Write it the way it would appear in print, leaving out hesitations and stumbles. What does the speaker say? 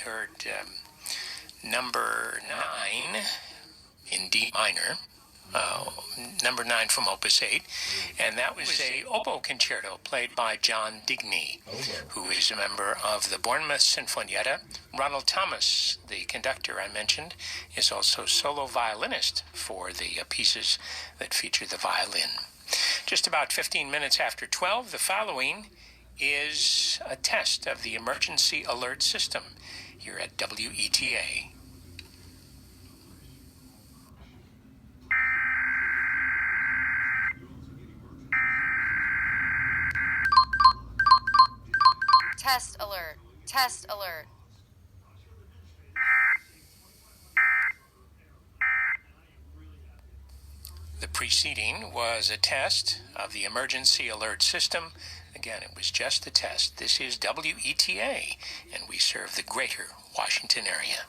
heard number 9 in D minor, number 9 from Opus 8, and that was a oboe concerto played by John Digny, who is a member of the Bournemouth Sinfonietta. Ronald Thomas, the conductor I mentioned, is also solo violinist for the pieces that feature the violin. Just about 15 minutes after 12, the following is a test of the emergency alert system here at WETA. Test alert. Test alert. The preceding was a test of the emergency alert system. Again, it was just a test. This is WETA, and we serve the greater Washington area.